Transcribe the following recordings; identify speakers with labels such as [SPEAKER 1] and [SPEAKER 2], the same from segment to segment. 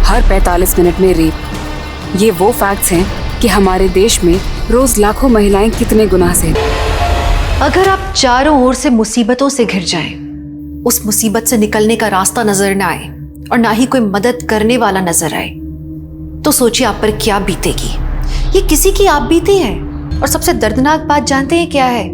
[SPEAKER 1] हर 45 minute में rape, ये वो फैक्ट्स हैं कि हमारे देश में रोज लाखों महिलाएं कितने गुनाह से।
[SPEAKER 2] अगर आप चारों ओर से मुसीबतों से घिर जाएं, उस मुसीबत से निकलने का रास्ता नजर ना आए और ना ही कोई मदद करने वाला नजर आए, तो सोचिए आप पर क्या बीतेगी। ये किसी की आप बीती है। और सबसे दर्दनाक बात जानते हैं क्या है?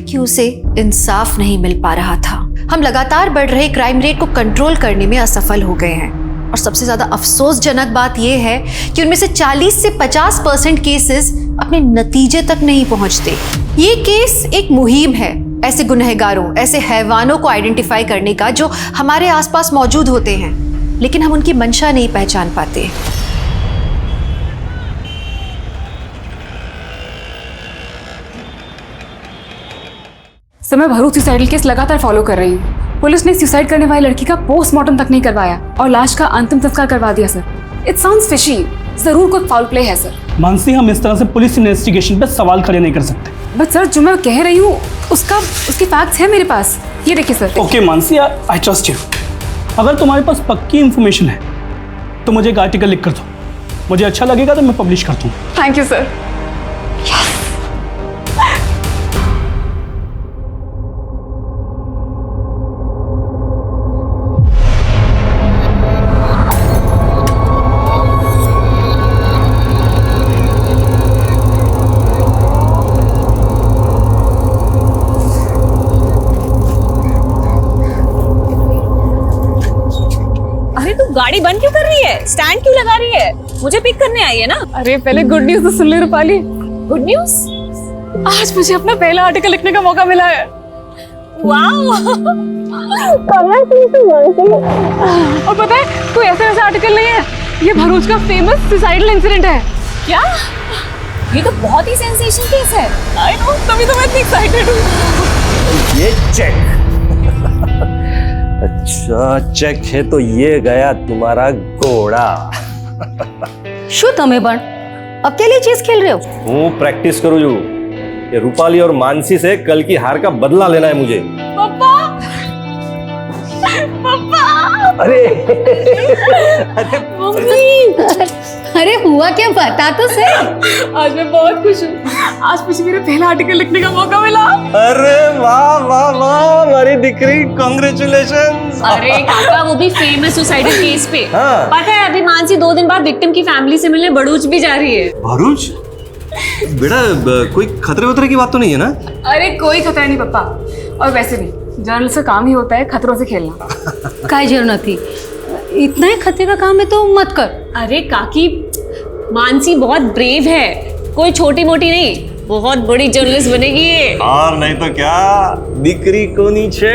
[SPEAKER 2] कि उसे इंसाफ नहीं मिल पा रहा था। हम लगातार बढ़ रहे क्राइम रेट को कंट्रोल करने में असफल हो गए हैं। और सबसे ज्यादा अफसोसजनक बात यह है कि उनमें से 40 से 50% केसेस अपने नतीजे तक नहीं पहुंचते। ये केस एक मुहिम है ऐसे गुनहगारों, ऐसे हैवानों को आइडेंटिफाई करने का जो हमारे आसपास मौजूद होते हैं, लेकिन हम उनकी मंशा नहीं पहचान पाते।
[SPEAKER 1] सर, मैं भरूच सुसाइडल केस लगातार फॉलो कर रही हूँ। पुलिस ने सुसाइड करने वाली लड़की का पोस्टमार्टम तक नहीं करवाया और लाश का अंतिम संस्कार करवा दिया सर। It sounds fishy. जरूर कोई फाउल प्ले है सर।
[SPEAKER 3] मानसी, हम इस तरह से पुलिस इन्वेस्टिगेशन पे सवाल खड़े नहीं कर सकते।
[SPEAKER 1] बट सर, जो मैं कह रही हूँ उसके फैक्ट्स हैं मेरे पास। ये देखिए sir.
[SPEAKER 3] Okay Mansi, I trust you. अगर तुम्हारे पास पक्की इंफॉर्मेशन है तो मुझे एक आर्टिकल लिख कर दो। मुझे अच्छा लगेगा तो मैं पब्लिश कर दूँ।
[SPEAKER 1] Thank you sir.
[SPEAKER 4] गाड़ी बंद क्यों कर रही है? स्टैंड क्यों लगा रही है? मुझे पिक करने आई है ना।
[SPEAKER 1] अरे पहले गुड न्यूज तो सुन ले रूपाली।
[SPEAKER 4] Good news?
[SPEAKER 1] आज मुझे अपना पहला आर्टिकल लिखने का मौका मिला है।
[SPEAKER 4] वाओ!
[SPEAKER 1] और पता है, कोई ऐसा आर्टिकल नहीं है, ये भरूच का फेमस सुसाइडल इंसिडेंट है।
[SPEAKER 4] क्या? ये तो बहुत ही सेंसेशन केस है।
[SPEAKER 1] आई नो, तभी तो मैं इतनी एक्साइटेड हूँ।
[SPEAKER 5] ये चेक। अच्छा, चेक है तो ये गया तुम्हारा घोड़ा।
[SPEAKER 2] शू तमे पण अकेले चेस खेल रहे हो?
[SPEAKER 5] हूँ प्रैक्टिस करूँ जो ये रूपाली और मानसी से कल की हार का बदला लेना है मुझे।
[SPEAKER 4] पापा! पापा!
[SPEAKER 5] अरे
[SPEAKER 4] मम्मी!
[SPEAKER 2] अरे हुआ क्या, बता तो सही।
[SPEAKER 1] आज मैं बहुत खुश हूँ। आज मुझे मेरा पहला आर्टिकल लिखने का मौका मिला।
[SPEAKER 5] अरे वाह वाह वाह, हमारी दिकरी, कांग्रेचुलेशंस।
[SPEAKER 4] अरे काका, वो भी फेमस सुसाइडल केस पे।
[SPEAKER 5] हाँ।
[SPEAKER 4] पता है, अभी मानसी 2 दिन बाद विक्टिम की फैमिली से मिलने भरूच भी जा रही है।
[SPEAKER 5] भरूच? बेटा, कोई खतरे वतरे की बात तो नहीं है ना?
[SPEAKER 1] अरे कोई खतरा नहीं पापा। और वैसे भी जर्नलिस्ट का काम ही होता है खतरों से खेलना।
[SPEAKER 2] काय जरूरत थी, इतना ही खतरे का काम है तो मत कर।
[SPEAKER 4] अरे काकी, मानसी बहुत ब्रेव है, कोई छोटी मोटी नहीं, बहुत बड़ी जर्नलिस्ट बनेगी ये।
[SPEAKER 5] और नहीं तो क्या, दिकरी को नीचे।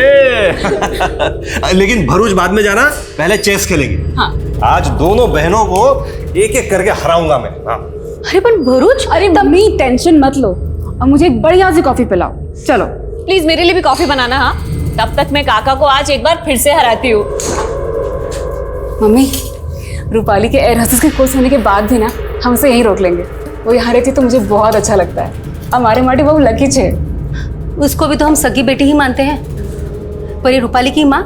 [SPEAKER 5] लेकिन भरूच बाद में जाना, पहले चेस खेलेंगे।
[SPEAKER 4] हाँ।
[SPEAKER 5] आज दोनों बहनों को एक एक करके हराऊंगा मैं। हाँ।
[SPEAKER 2] अरे पण भरूच,
[SPEAKER 1] अरे मम्मी टेंशन मत लो और मुझे एक बढ़िया सी कॉफी पिलाओ। चलो
[SPEAKER 4] प्लीज मेरे लिए भी कॉफी बनाना। हाँ, तब तक मैं काका को आज एक बार फिर से हराती हूँ।
[SPEAKER 1] मम्मी, रूपाली के एयर होस्टेस के कोर्स होने के बाद भी ना हम उसे यहीं रोक लेंगे। वो यहाँ रहती तो मुझे बहुत अच्छा लगता है। हमारे माटी बहुत लकी छे।
[SPEAKER 2] उसको भी तो हम सगी बेटी ही मानते हैं। पर ये रूपाली की माँ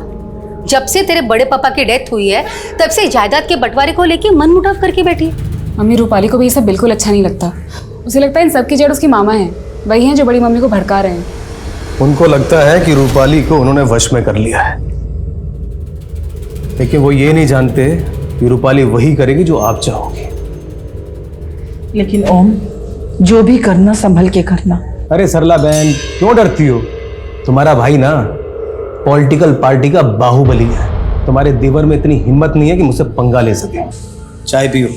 [SPEAKER 2] जब से तेरे बड़े पापा की डेथ हुई है तब से जायदाद के बंटवारे को लेके मन मुटाव करके बैठी है।
[SPEAKER 1] मम्मी, रूपाली को भी ये सब बिल्कुल अच्छा नहीं लगता। उसे लगता है इन सब की जड़ उसकी मामा है। वही हैं जो बड़ी मम्मी को भड़का रहे हैं।
[SPEAKER 6] उनको लगता है कि रूपाली को उन्होंने वश में कर लिया है, लेकिन वो ये नहीं जानते कि रूपाली वही करेगी जो आप चाहोगे।
[SPEAKER 7] लेकिन ओम, जो भी करना संभल के करना।
[SPEAKER 6] अरे सरला बहन, क्यों डरती हो? तुम्हारा भाई ना पॉलिटिकल पार्टी का बाहुबली है। तुम्हारे देवर में इतनी हिम्मत नहीं है कि मुझसे पंगा ले सके। चाय पियो।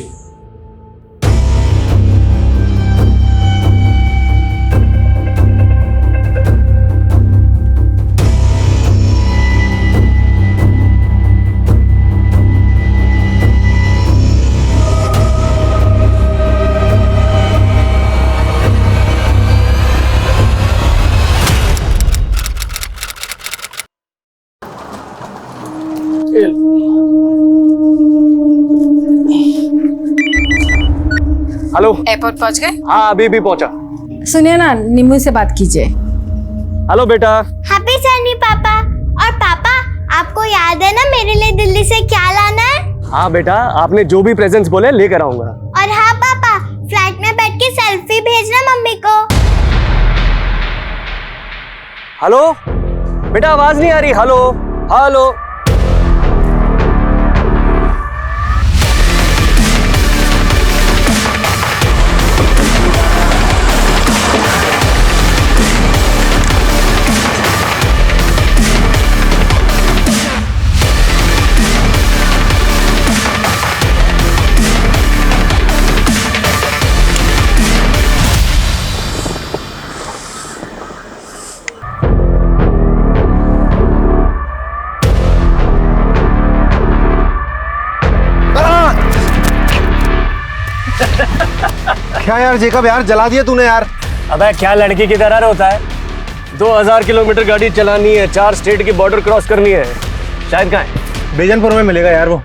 [SPEAKER 3] हेलो,
[SPEAKER 1] एयरपोर्ट पहुंच गए?
[SPEAKER 3] हाँ अभी भी पहुंचा।
[SPEAKER 7] सुनिए ना, नींबू से बात कीजिए।
[SPEAKER 3] हेलो बेटा।
[SPEAKER 8] हैप्पी जर्नी पापा। और आपको याद है ना मेरे लिए दिल्ली से क्या लाना है?
[SPEAKER 9] हाँ बेटा, आपने जो भी प्रेजेंट्स बोले लेकर आऊंगा।
[SPEAKER 8] और हाँ पापा, फ्लाइट में बैठ के सेल्फी भेजना मम्मी को।
[SPEAKER 9] हेलो बेटा, आवाज नहीं आ रही। Hello hello.
[SPEAKER 6] क्या यार जेकब, यार जला दिया तूने यार।
[SPEAKER 9] अबे क्या लड़की की तरह होता है? 2000 किलोमीटर गाड़ी चलानी है, 4 स्टेट की बॉर्डर क्रॉस करनी है। शायद कहाँ है?
[SPEAKER 6] बेजनपुर में मिलेगा यार वो।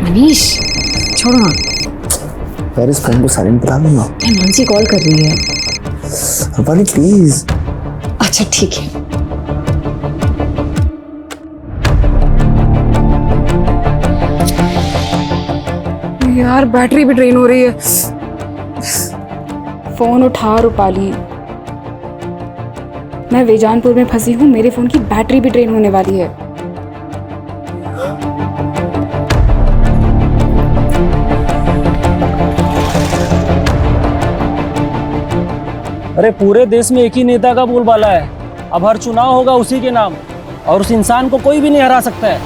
[SPEAKER 1] मनीष छोड़ो ना
[SPEAKER 10] यार, इस फोन को साइलेंट करा दूंगा।
[SPEAKER 1] मानसी कॉल कर रही है।
[SPEAKER 10] रूपाली प्लीज।
[SPEAKER 1] अच्छा ठीक है। यार बैटरी भी ड्रेन हो रही है। फोन उठा रूपाली, मैं वेजानपुर में फंसी हूँ, मेरे फोन की बैटरी भी ड्रेन होने वाली है।
[SPEAKER 11] अरे पूरे देश में एक ही नेता का बोलबाला है, अब हर चुनाव होगा उसी के नाम, और उस इंसान को कोई भी नहीं हरा सकता है।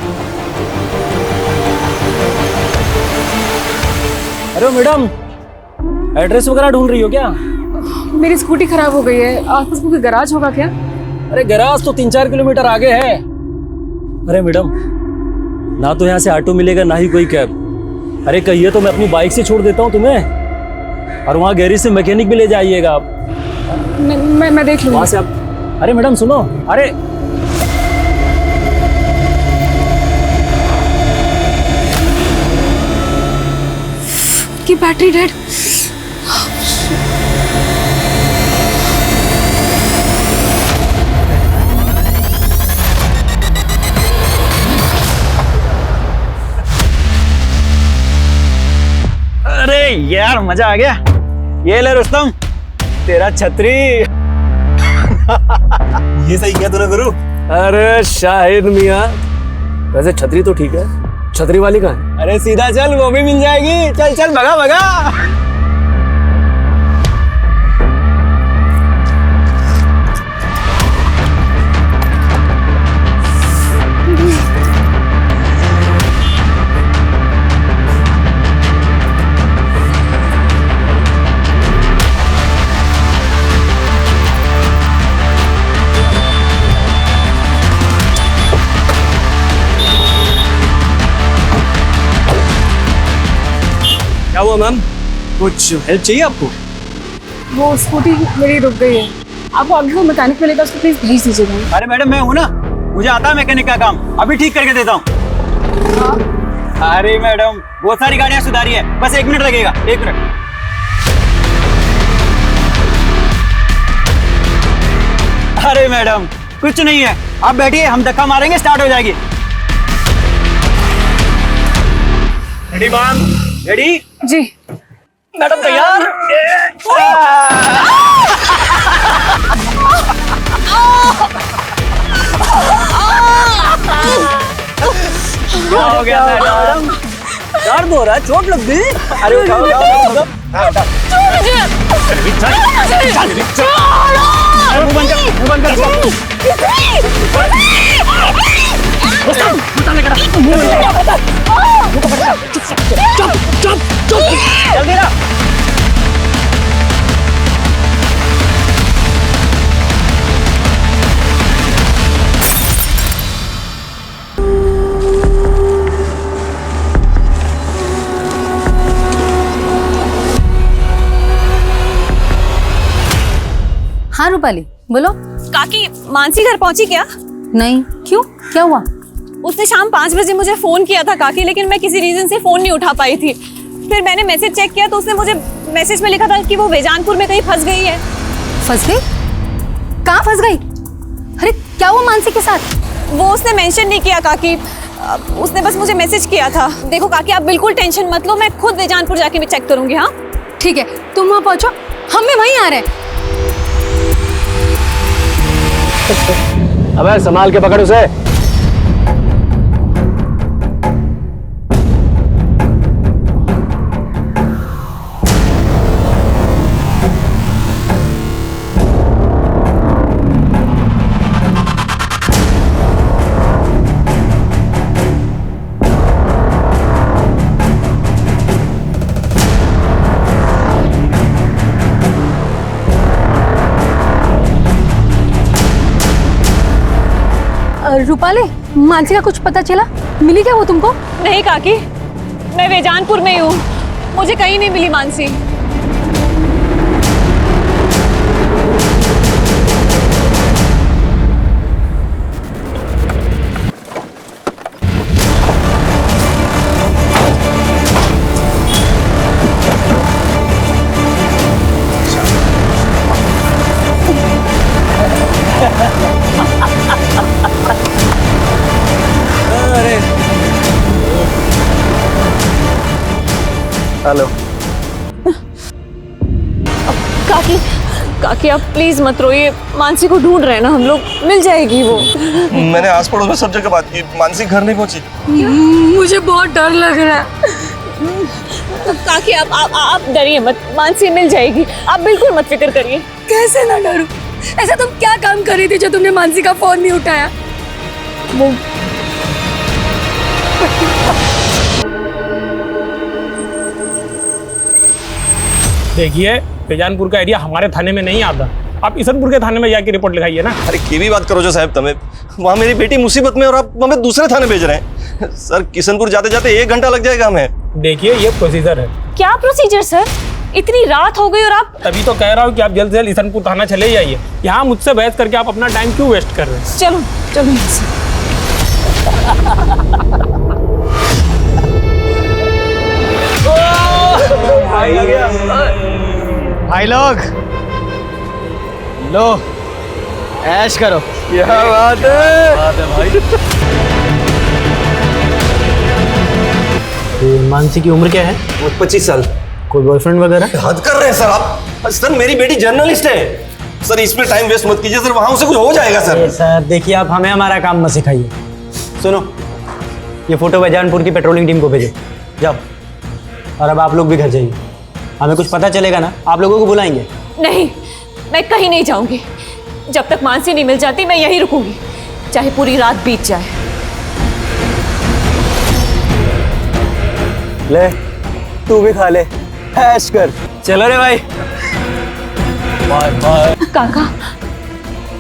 [SPEAKER 11] अरे मैडम, एड्रेस वगैरह ढूंढ रही हो क्या?
[SPEAKER 1] मेरी स्कूटी खराब हो गई है, आसपास कोई गैराज होगा क्या?
[SPEAKER 11] अरे गैराज तो 3-4 किलोमीटर आगे है। अरे मैडम, ना तो यहाँ से ऑटो मिलेगा ना ही कोई कैब। अरे कहिए तो मैं अपनी बाइक से छोड़ देता हूँ तुम्हें, और वहाँ गैरेज से मैकेनिक भी ले जाइएगा आप।
[SPEAKER 1] मैं देख लूँगा।
[SPEAKER 11] वहाँ से आप। अरे मैडम सुनो, अरे
[SPEAKER 1] की बैटरी डेड।
[SPEAKER 9] अरे यार मजा आ गया। ये ले रुस्तम, तेरा छतरी।
[SPEAKER 6] ये सही किया तूने गुरु।
[SPEAKER 9] अरे शाहिद मियाँ, वैसे छतरी तो ठीक है, छतरी वाली कहाँ है? अरे सीधा चल, वो भी मिल जाएगी। चल चल, भगा भगा। क्या हुआ मैम, कुछ हेल्प चाहिए आपको?
[SPEAKER 1] वो स्कूटी मेरी रुक गई है, आपको आगे को मैकेनिक मिलेगा, उसको प्लीज भेज दीजिएगा।
[SPEAKER 9] अरे मैडम, मैं हूँ ना, मुझे आता है मैकेनिक का काम, अभी ठीक करके देता हूँ। अरे मैडम, बहुत सारी गाड़ियाँ सुधारी है, बस 1 मिनट लगेगा, 1 मिनट। अरे मैडम कुछ नहीं है, आप बैठिए, हम धक्का मारेंगे, स्टार्ट हो जाएगी। Ready ma'am? रेडी?
[SPEAKER 1] जी
[SPEAKER 9] मैडम तैयार? क्या हो गया मैडम? क्या दर्द हो रहा है, चोट लग गई। अरे उठाओ उठाओ उठाओ। हाँ, उठाओ। मुंह बंद कर, मुंह बंद कर। जल्दी ना।
[SPEAKER 12] हाँ रूपाली बोलो।
[SPEAKER 4] काकी, मानसी घर पहुंची क्या?
[SPEAKER 12] नहीं, क्यों, क्या हुआ?
[SPEAKER 4] उसने शाम 5 बजे मुझे फोन किया था काकी, लेकिन मैं किसी रीजन से फोन नहीं उठा पाई थी। फिर मैंने मैसेज चेक किया तो उसने मुझे मैसेज में लिखा था कि वो बेजानपुर में कहीं फंस गई है।
[SPEAKER 12] फंस गई? कहाँ फंस गई? अरे क्या हुआ मानसी के साथ?
[SPEAKER 4] वो उसने मेंशन नहीं किया काकी, उसने बस मुझे मैसेज किया था। देखो काकी, आप बिल्कुल टेंशन मत लो, मैं खुद बेजानपुर जाके भी चेक करूंगी। हाँ
[SPEAKER 12] ठीक है, तुम वहाँ पहुंचो, हम भी वहीं आ रहे हैं।
[SPEAKER 11] अबे संभाल के पकड़ उसे।
[SPEAKER 12] रूपाली, मानसी का कुछ पता चला? मिली क्या वो तुमको?
[SPEAKER 4] नहीं काकी, मैं बेजानपुर में ही हूँ, मुझे कहीं नहीं मिली मानसी।
[SPEAKER 6] हेलो
[SPEAKER 4] काकी, काकी आप प्लीज मत रोइए, मानसी को ढूंढ रहे हैं ना हम लोग, मिल जाएगी वो।
[SPEAKER 6] मैंने आस पड़ोस में सब जगह बात की, मानसी घर नहीं पहुंची।
[SPEAKER 12] मुझे बहुत डर लग रहा है।
[SPEAKER 4] काकी आप डरिए मत, मानसी मिल जाएगी, आप बिल्कुल मत फिक्र करिए।
[SPEAKER 12] कैसे ना डरूं? ऐसा तुम क्या काम कर रही थी जो तुमने मानसी का फोन नहीं उठाया? वो
[SPEAKER 13] देखिए, बेजानपुर का एरिया हमारे थाने में नहीं आता, आप ईसनपुर के थाने में जाके रिपोर्ट लिखाइए ना।
[SPEAKER 6] अरे की भी बात करो जो साहब, तुम्हें वहाँ मेरी बेटी मुसीबत में और आप हमें दूसरे थाने भेज रहे हैं। सर किशनपुर जाते जाते 1 घंटा लग जाएगा हमें।
[SPEAKER 13] देखिए ये प्रोसीजर है।
[SPEAKER 4] क्या प्रोसीजर सर? इतनी रात हो गई और आप? तभी
[SPEAKER 13] तो कह रहा हूँ कि आप जल्द से जल्द ईसनपुर थाना चले जाइए। यहाँ मुझसे बहस करके आप अपना टाइम क्यों वेस्ट कर रहे हैं?
[SPEAKER 4] चलो चलो यहाँ से।
[SPEAKER 9] भाई लोग लो ऐश करो।
[SPEAKER 6] क्या बात है
[SPEAKER 9] भाई।
[SPEAKER 11] मानसी की उम्र क्या है?
[SPEAKER 6] 25 साल।
[SPEAKER 11] कोई बॉयफ्रेंड वगैरह?
[SPEAKER 6] हद कर रहे हैं सर आप। सर मेरी बेटी जर्नलिस्ट है सर, इसमें टाइम वेस्ट मत कीजिए सर, वहां से कुछ हो जाएगा सर।
[SPEAKER 9] सर देखिए, आप हमें हमारा काम मत सिखाइए। सुनो, ये फोटो बेजानपुर की पेट्रोलिंग टीम को भेजो, जाओ। और अब आप लोग भी घर जाइए, हमें कुछ पता चलेगा ना आप लोगों को बुलाएंगे।
[SPEAKER 4] नहीं, मैं कहीं नहीं जाऊंगी, जब तक मानसी नहीं मिल जाती मैं यहीं रुकूंगी, चाहे पूरी रात बीत जाए।
[SPEAKER 9] ले तू भी खा ले, ऐश कर। चलो रे भाई, बाय बाय।
[SPEAKER 4] काका,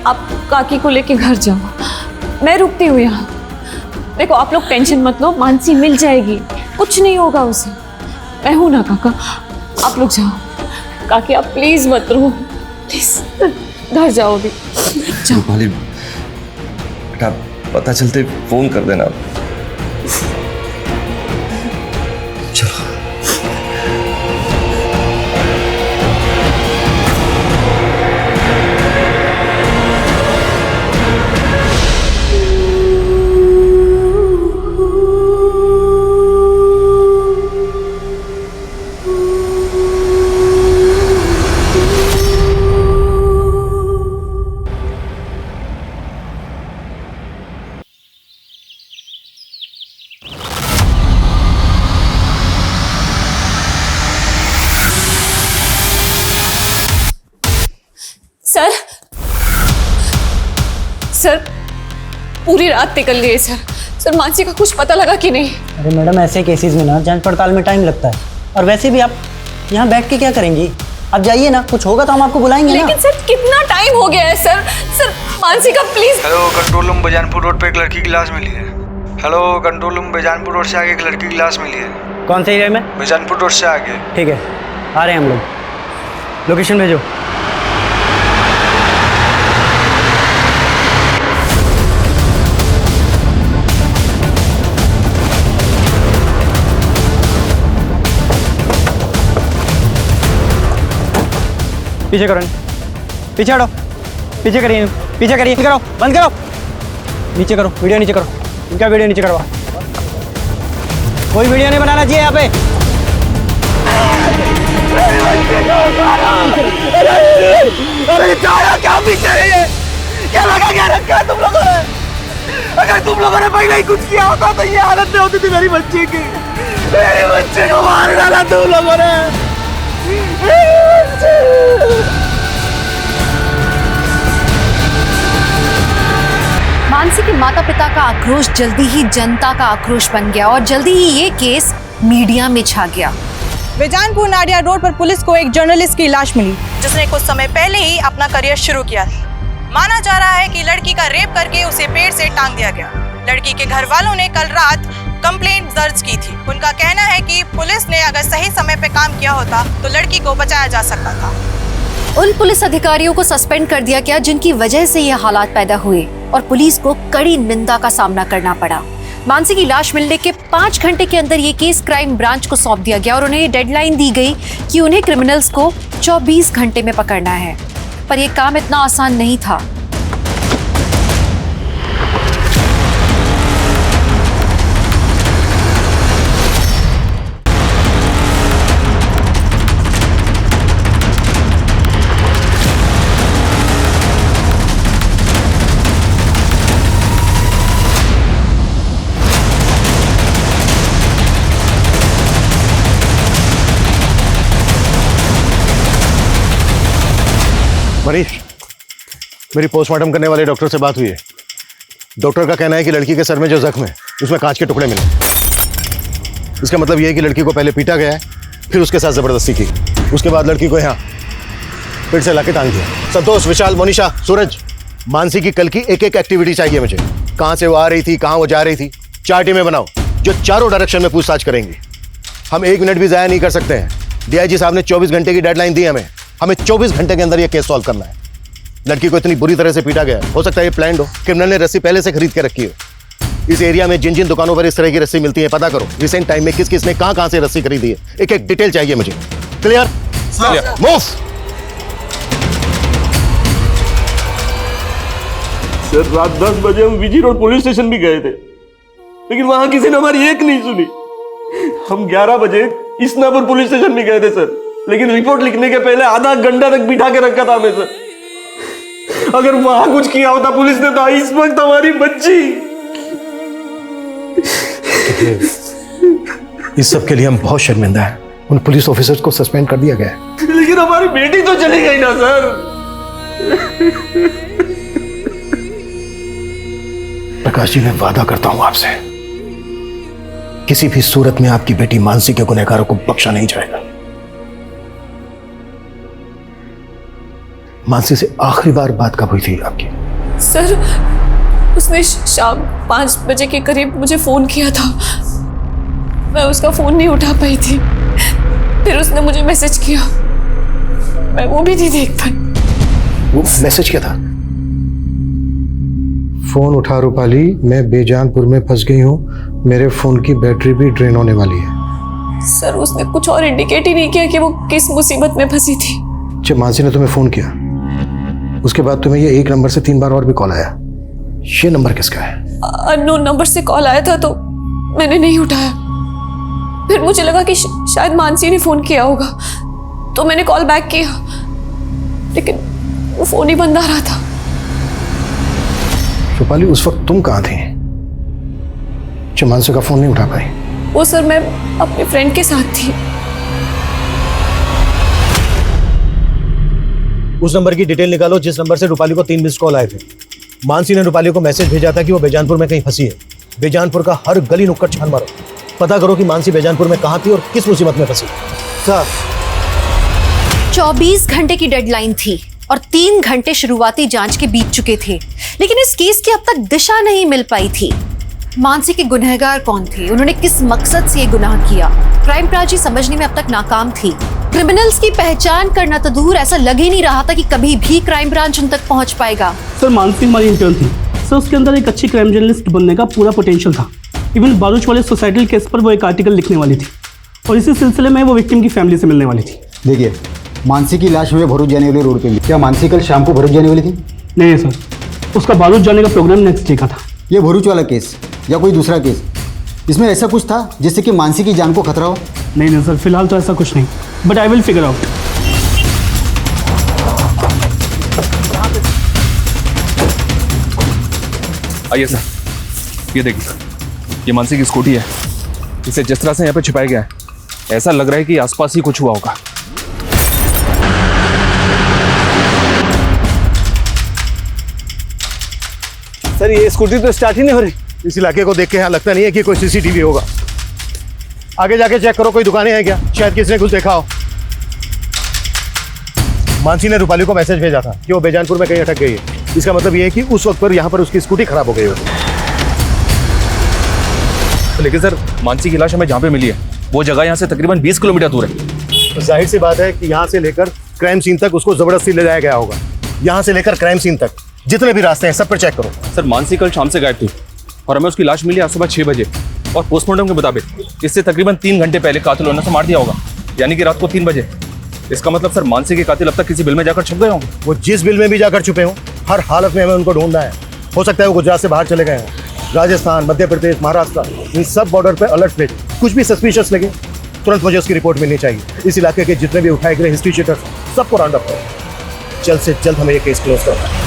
[SPEAKER 4] आप काकी को लेके घर जाओ, मैं रुकती हूँ यहाँ। देखो आप लोग टेंशन मत लो, मानसी मिल जाएगी, कुछ नहीं होगा उसे, मैं हूं ना काका, आप लोग जाओ। काकी आप प्लीज मत रो, प्लीज घर जाओ अभी, जाओ।
[SPEAKER 6] बेटा पता चलते फोन कर देना। चलो।
[SPEAKER 4] सर पूरी रात निकल गई सर। सर मानसी का कुछ पता लगा कि नहीं?
[SPEAKER 9] अरे मैडम, ऐसे केसेस में ना जांच पड़ताल में टाइम लगता है, और वैसे भी आप यहाँ बैठ के क्या करेंगी? आप जाइए ना, कुछ होगा तो हम आपको बुलाएंगे ना।
[SPEAKER 4] लेकिन सर कितना टाइम हो गया है सर। सर मानसी का please.
[SPEAKER 14] Hello, control room Bejanpur road पे एक लड़की की लाश मिली है। Hello, control room Bejanpur road से आगे एक लड़की की लाश मिली है।
[SPEAKER 9] कौन से एरिया में?
[SPEAKER 14] बेजानपुर रोड से आगे।
[SPEAKER 9] ठीक है, आ रहे हैं हम लोग। लोकेशन भेजो। पीछे करो, पीछे हटो, पीछे करिए, पीछे करिए, करो, बंद करो, नीचे करो, वीडियो नीचे करो, इनका वीडियो नीचे करवा। कोई वीडियो नहीं बनाना चाहिए यहाँ पे।
[SPEAKER 15] अरे क्या पीछे है ये? क्या लगा क्या रखा है तुम लोगों ने? अगर तुम लोगों ने पहले ही कुछ किया होता तो ये हालत नहीं होती थी मेरी बच्ची की। मेरे बच्चे को मार डाला तुम लोगों ने।
[SPEAKER 2] मानसी के माता पिता का आक्रोश जल्दी ही जनता का आक्रोश बन गया और जल्दी ही ये केस मीडिया में छा गया।
[SPEAKER 16] बेजानपुर नाडिया रोड पर पुलिस को एक जर्नलिस्ट की लाश मिली, जिसने कुछ समय पहले ही अपना करियर शुरू किया था। माना जा रहा है कि लड़की का रेप करके उसे पेड़ से टांग दिया गया। लड़की के घर वालों ने कल रात कंप्लेंट दर्ज की थी। उनका कहना है कि पुलिस ने अगर सही समय पे काम किया होता तो लड़की को बचाया जा सकता था।
[SPEAKER 2] उन पुलिस अधिकारियों को सस्पेंड कर दिया गया जिनकी वजह से ये हालात पैदा हुए और पुलिस को कड़ी निंदा का सामना करना पड़ा। मानसी की लाश मिलने के 5 घंटे के अंदर ये केस क्राइम ब्रांच को सौंप दिया गया और उन्हें ये डेडलाइन दी गई कि उन्हें क्रिमिनल्स को 24 घंटे में पकड़ना है। पर यह काम इतना आसान नहीं था।
[SPEAKER 17] मनीष, मेरी पोस्टमार्टम करने वाले डॉक्टर से बात हुई है। डॉक्टर का कहना है कि लड़की के सर में जो जख्म है उसमें कांच के टुकड़े मिले। इसका मतलब यह है कि लड़की को पहले पीटा गया है, फिर उसके साथ जबरदस्ती की, उसके बाद लड़की को यहाँ फिर से लाके टांग दिया। संतोष, विशाल, मोनिशा, सूरज, मानसी की कल की एक एक एक्टिविटी चाहिए मुझे। कहाँ से वो आ रही थी, कहाँ वो जा रही थी। 4 टीमें बनाओ जो चारों डायरेक्शन में पूछताछ करेंगी। हम 1 मिनट भी जाया नहीं कर सकते हैं। डीआईजी साहब ने 24 घंटे की डेडलाइन दी हमें 24 घंटे के अंदर ये केस सॉल्व करना है। लड़की को इतनी बुरी तरह से पीटा गया, हो सकता है ये प्लान्ड हो, क्रिमिनल ने रस्सी पहले से खरीद के रखी हो। इस एरिया में जिन जिन दुकानों पर इस तरह की रस्सी मिलती है पता करो। रिसेंट टाइम में किस किस ने कहां से रस्सी खरीदी है, एक एक डिटेल चाहिए मुझे। क्लियर? मूव।
[SPEAKER 15] सर, रात 10 बजे हम विजी रोड पुलिस स्टेशन भी गए थे, लेकिन वहां किसी ने हमारी एक नहीं सुनी। हम 11 बजे इसनापुर पुलिस स्टेशन भी गए थे सर, लेकिन रिपोर्ट लिखने के पहले आधा घंटा तक बिठा के रखा था हमें सर। अगर वहां कुछ किया होता पुलिस ने तो इस वक्त हमारी बच्ची।
[SPEAKER 17] इस सब के लिए हम बहुत शर्मिंदा हैं। उन पुलिस ऑफिसर्स को सस्पेंड कर दिया गया है।
[SPEAKER 15] लेकिन हमारी बेटी तो चली गई ना सर।
[SPEAKER 17] प्रकाश जी, मैं वादा करता हूं आपसे, किसी भी सूरत में आपकी बेटी मानसी के गुनहगारों को बख्शा नहीं जाएगा। मानसी से आखिरी बार बात कब हुई थी आपकी?
[SPEAKER 4] सर, उसने शाम 5 बजे के करीब मुझे फोन किया था। मैं उसका फोन नहीं उठा पाई थी। फिर उसने मुझे मैसेज किया, मैं वो भी नहीं देख पाई।
[SPEAKER 17] वो मैसेज क्या था?
[SPEAKER 18] फोन उठा रूपाली, मैं बेजानपुर में फंस गई हूँ, मेरे फोन की बैटरी भी ड्रेन होने वाली है।
[SPEAKER 4] सर, उसने कुछ और इंडिकेट ही नहीं किया कि वो किस मुसीबत में फंसी थी।
[SPEAKER 18] जब मानसी ने तुम्हें फोन किया उसके बाद तुम्हें ये 1 नंबर से 3 बार और भी कॉल आया, ये नंबर किसका है?
[SPEAKER 4] अननोन नंबर से कॉल आया था तो मैंने नहीं उठाया। फिर मुझे लगा कि शायद मानसी ने फोन किया होगा, तो मैंने कॉल बैक किया, लेकिन वो फोन ही बंद आ रहा था।
[SPEAKER 18] रूपाली, उस वक्त तुम कहाँ थी जब मानसी का फोन नहीं उठा पाई?
[SPEAKER 4] वो सर, मैं अपने फ्रेंड के साथ थी।
[SPEAKER 17] उस नंबर की डिटेल निकालो जिस नंबर से रूपाली को 3 मिस्ड कॉल आए थे। मानसी ने रूपाली को मैसेज भेजा था कि वो बेजानपुर में कहीं फंसी है। बेजानपुर का हर गली नुक्कड़ छान मारो, पता करो कि मानसी बेजानपुर में कहाँ थी और किस मुसीबत में फंसी।
[SPEAKER 2] सर 24 घंटे की डेडलाइन थी और 3 घंटे शुरुआती जांच के बीत चुके थे, लेकिन इस केस की अब तक दिशा नहीं मिल पाई थी। मानसी के गुनहगार कौन थे, उन्होंने किस मकसद से ये गुनाह किया, क्राइम ब्रांच समझने में अब तक नाकाम थी। क्रिमिनल्स की पहचान करना तो दूर, ऐसा लग ही नहीं रहा था कि कभी भी क्राइम ब्रांच उन तक पहुंच पाएगा।
[SPEAKER 3] सर मानसी हमारी इंटर्न थी सर, उसके अंदर एक अच्छी क्राइम जर्नलिस्ट बनने का पूरा पोटेंशियल था। इवन बारूच वाले सोसाइटल केस पर वो एक आर्टिकल लिखने वाली थी और इसी सिलसिले में वो विक्टिम की फैमिली से मिलने वाली थी।
[SPEAKER 10] देखिए, मानसी की लाश हमें भरूच जाने वाली रोड पे मिली। क्या मानसी कल शाम को भरूच जाने वाली थी?
[SPEAKER 3] नहीं सर, उसका बारूच जाने का प्रोग्राम नेक्स्ट डे का था।
[SPEAKER 10] ये भरूच वाला केस या कोई दूसरा केस, इसमें ऐसा कुछ था जिससे कि मानसी की जान को खतरा हो?
[SPEAKER 3] नहीं सर, फिलहाल तो ऐसा कुछ नहीं, but I will figure out.
[SPEAKER 19] आइए सर, ये देखिए सर, ये मानसी की स्कूटी है। इसे जिस तरह से यहाँ पे छिपाया गया है, ऐसा लग रहा है कि आसपास ही कुछ हुआ होगा।
[SPEAKER 17] सर ये स्कूटी तो स्टार्ट ही नहीं हो रही। इस इलाके को देख के यहाँ लगता नहीं है कि कोई सीसीटीवी होगा। आगे जाके चेक करो, कोई दुकानें हैं क्या, शायद किसी ने कुछ देखा हो। मानसी ने रूपाली को मैसेज भेजा था कि वो बेजानपुर में कहीं अटक गई है। इसका मतलब ये है कि उस वक्त पर यहाँ पर उसकी स्कूटी खराब हो गई होगी।
[SPEAKER 19] लेकिन सर, मानसी की लाश हमें जहाँ पे मिली है वो जगह यहाँ से तकरीबन 20 किलोमीटर दूर है।
[SPEAKER 17] तो जाहिर सी बात है कि यहाँ से लेकर क्राइम सीन तक उसको जबरदस्ती ले जाया गया होगा। यहाँ से लेकर क्राइम सीन तक जितने भी रास्ते हैं सब पर चेक करो।
[SPEAKER 19] सर मानसी कल शाम से गायब थी और हमें उसकी लाश मिली आज सुबह 6 बजे और पोस्टमार्टम के मुताबिक इससे तकरीबन 3 घंटे पहले कातिल ने मार दिया होगा, यानी कि रात को 3 बजे। इसका मतलब सर मानसी के कातिल अब तक किसी बिल में जाकर छुप गए होंगे।
[SPEAKER 17] वो जिस बिल में भी जाकर छुपे हों, हर हालत में हमें उनको ढूंढना है। हो सकता है वो गुजरात से बाहर चले गए हैं, राजस्थान, मध्य प्रदेश, महाराष्ट्र, इन सब बॉर्डर पे अलर्ट भेज। कुछ भी सस्पिशियस लगे तुरंत मुझे उसकी रिपोर्ट मिलनी चाहिए। इस इलाके के जितने भी उठाए गए हिस्ट्री शीटर्स सबको राउंड अप करो। जल्द से जल्द हमें ये केस क्लोज करना है।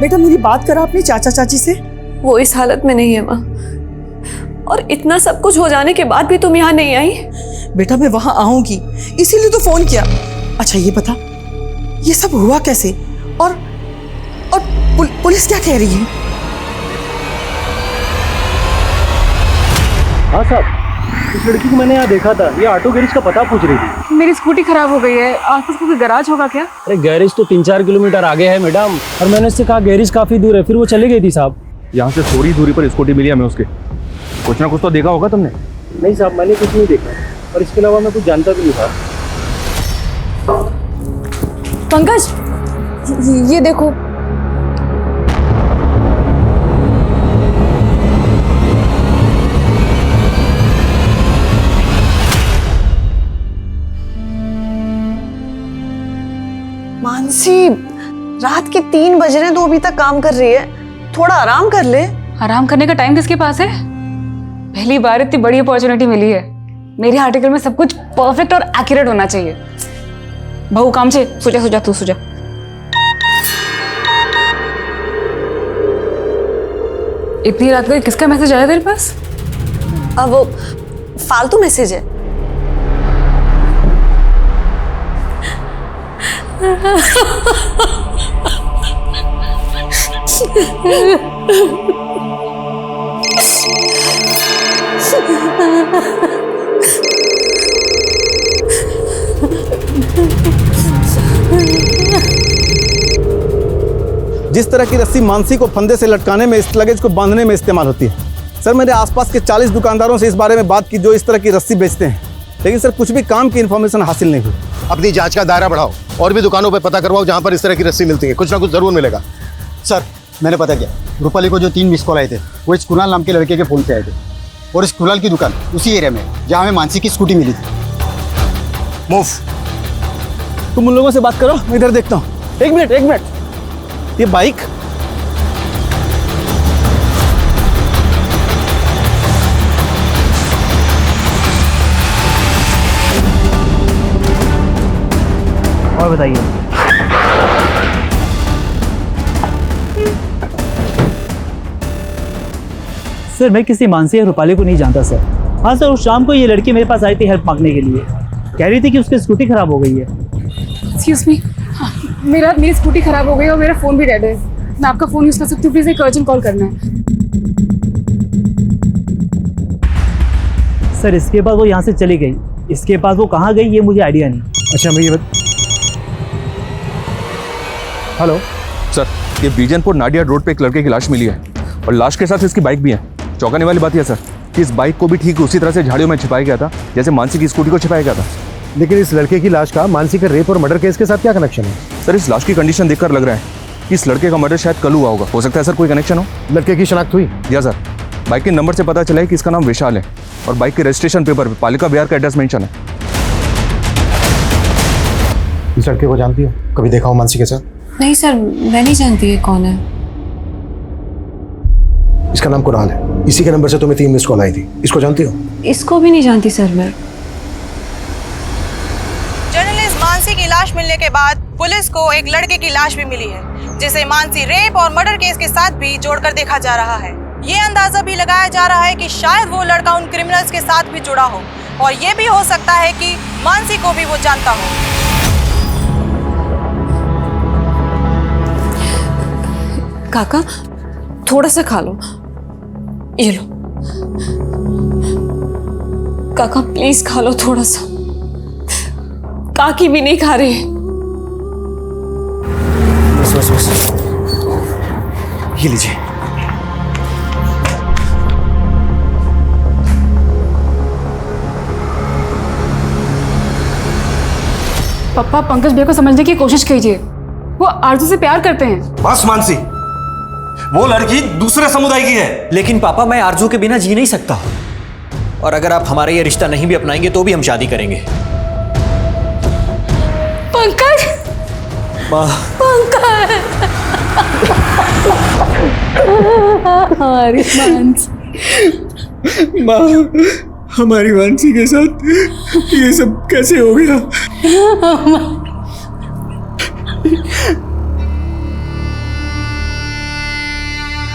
[SPEAKER 7] बेटा मेरी बात करा अपने चाचा चाची से।
[SPEAKER 4] वो इस हालत में नहीं है माँ, और इतना सब कुछ हो जाने के बाद भी तुम यहाँ नहीं आई।
[SPEAKER 7] बेटा मैं वहां आऊंगी इसीलिए तो फोन किया। अच्छा ये बता, ये सब हुआ कैसे और पुलिस क्या कह रही है?
[SPEAKER 3] हाँ साहब, इस लड़की को मैंने यहाँ देखा था, ये ऑटो गैरेज का पता पूछ रही थी।
[SPEAKER 1] मेरी स्कूटी खराब हो गई है, आसपास कोई गैराज होगा क्या?
[SPEAKER 11] अरे गैरेज तो 3-4 किलोमीटर आगे है मैडम, और मैंने उससे कहा गैरेज काफी दूर है, फिर वो चली गई थी साहब।
[SPEAKER 19] यहाँ से थोड़ी दूरी पर स्कूटी मिली हमें उसके। कुछ ना कुछ तो देखा होगा तुमने।
[SPEAKER 3] नहीं साहब, मैंने कुछ नहीं देखा और इसके अलावा मैं कुछ जानता भी नहीं था।
[SPEAKER 4] पंकज, ये देखो।
[SPEAKER 16] मानसी, रात के 3 बज रहे हैं तो अभी तक काम कर रही है, थोड़ा आराम कर ले।
[SPEAKER 1] आराम करने का टाइम किसके पास है? पहली बार इतनी बड़ी अपॉर्चुनिटी मिली है। मेरे आर्टिकल में सब कुछ परफेक्ट और एक्यूरेट होना चाहिए। बहू काम से सुजा तू सुजा। इतनी रात को किसका मैसेज आया तेरे पास?
[SPEAKER 16] अब वो फालतू मैसेज है।
[SPEAKER 6] जिस तरह की रस्सी मानसी को फंदे से लटकाने में, इस लगेज को बांधने में इस्तेमाल होती है। सर मैंने आसपास के 40 दुकानदारों से इस बारे में बात की जो इस तरह की रस्सी बेचते हैं, लेकिन सर कुछ भी काम की इन्फॉर्मेशन हासिल नहीं हुई।
[SPEAKER 17] अपनी जांच का दायरा बढ़ाओ और भी दुकानों पर पता करवाओ जहां पर इस तरह की रस्सी मिलती है, कुछ ना कुछ जरूर मिलेगा।
[SPEAKER 10] सर मैंने पता किया, रूपाली को जो 3 मिस कॉल आए थे वो इस कुणाल नाम के लड़के के फोन से आए थे। और इस कुलाल की दुकान उसी एरिया में जहाँ हमें मानसी की स्कूटी मिली थी।
[SPEAKER 6] मूव।
[SPEAKER 3] तुम उन लोगों से बात करो, मैं इधर देखता हूँ। एक मिनट, ये बाइक
[SPEAKER 9] और बताइए। सर मैं किसी मानसी या रूपाली को नहीं जानता सर। हाँ सर, उस शाम को ये लड़की मेरे पास आई थी हेल्प मांगने के लिए। कह रही थी कि उसकी स्कूटी खराब हो गई है।
[SPEAKER 1] एक्सक्यूज मी, मेरी स्कूटी खराब हो गई और मेरा फ़ोन भी डेड है। मैं आपका फ़ोन यूज़ कर सकती हूँ? प्लीज़ एक अर्जेंट कॉल करना है।
[SPEAKER 9] सर इसके बाद वो यहाँ से चली गई, इसके बाद वो कहाँ गई ये मुझे आइडिया नहीं।
[SPEAKER 18] अच्छा मैं ये हेलो
[SPEAKER 19] सर, ये बीजनपुर नाडिया रोड पे एक लड़के की लाश मिली है और लाश के साथ इसकी बाइक भी है। चौंकाने वाली बात यह सर कि इस बाइक को भी ठीक उसी तरह से झाड़ियों में छिपाया गया था जैसे मानसी की स्कूटी को छिपाया गया था।
[SPEAKER 18] लेकिन इस लड़के की लाश का मानसी के रेप और मर्डर केस के साथ क्या कनेक्शन है?
[SPEAKER 19] सर इस लाश की कंडीशन देखकर लग रहा है कि इस लड़के का मर्डर शायद कल हुआ होगा। हो सकता है सर कोई कनेक्शन हो।
[SPEAKER 18] लड़के की शनाख्त हुई?
[SPEAKER 19] या सर, बाइक के नंबर से पता चला है कि इसका नाम विशाल है और बाइक के रजिस्ट्रेशन पेपर पे पालिका बिहार का एड्रेस मेंशन है।
[SPEAKER 18] इस लड़के को जानती हो? कभी देखा हो मानसी के साथ?
[SPEAKER 2] नहीं सर, मैं नहीं जानती ये कौन है।
[SPEAKER 18] इसका नाम कुणाल है। इसी के नंबर से तुम्हें 3 मिस कॉल आई थी। इसको जानती हो?
[SPEAKER 2] इसको भी नहीं जानती सर मैं।
[SPEAKER 16] जर्नलिस्ट मानसी की लाश मिलने के बाद पुलिस को एक लड़के की लाश भी मिली है जिसे मानसी रेप और मर्डर केस के साथ भी जोड़कर देखा जा रहा है। ये अंदाजा भी लगाया जा रहा है कि शायद वो लड़का उन क्रिमिनल्स के साथ भी जुड़ा हो और ये भी हो सकता है कि मानसी को भी वो जानता हो।
[SPEAKER 4] काका थोड़ा सा खा लो, ये लो। काका प्लीज खा लो थोड़ा सा। काकी भी नहीं खा रही।
[SPEAKER 18] बस ये लीजिए।
[SPEAKER 1] पापा पंकज भैया को समझने की कोशिश कीजिए, वो आरजू से प्यार करते हैं।
[SPEAKER 6] बस मानसी, वो लड़की दूसरे समुदाय की है।
[SPEAKER 20] लेकिन पापा मैं आरजू के बिना जी नहीं सकता, और अगर आप हमारा ये रिश्ता नहीं भी अपनाएंगे तो भी हम शादी करेंगे।
[SPEAKER 12] पंकज, पंकज, हमारी मानसी,
[SPEAKER 14] माँ हमारी मानसी के साथ ये सब कैसे हो गया?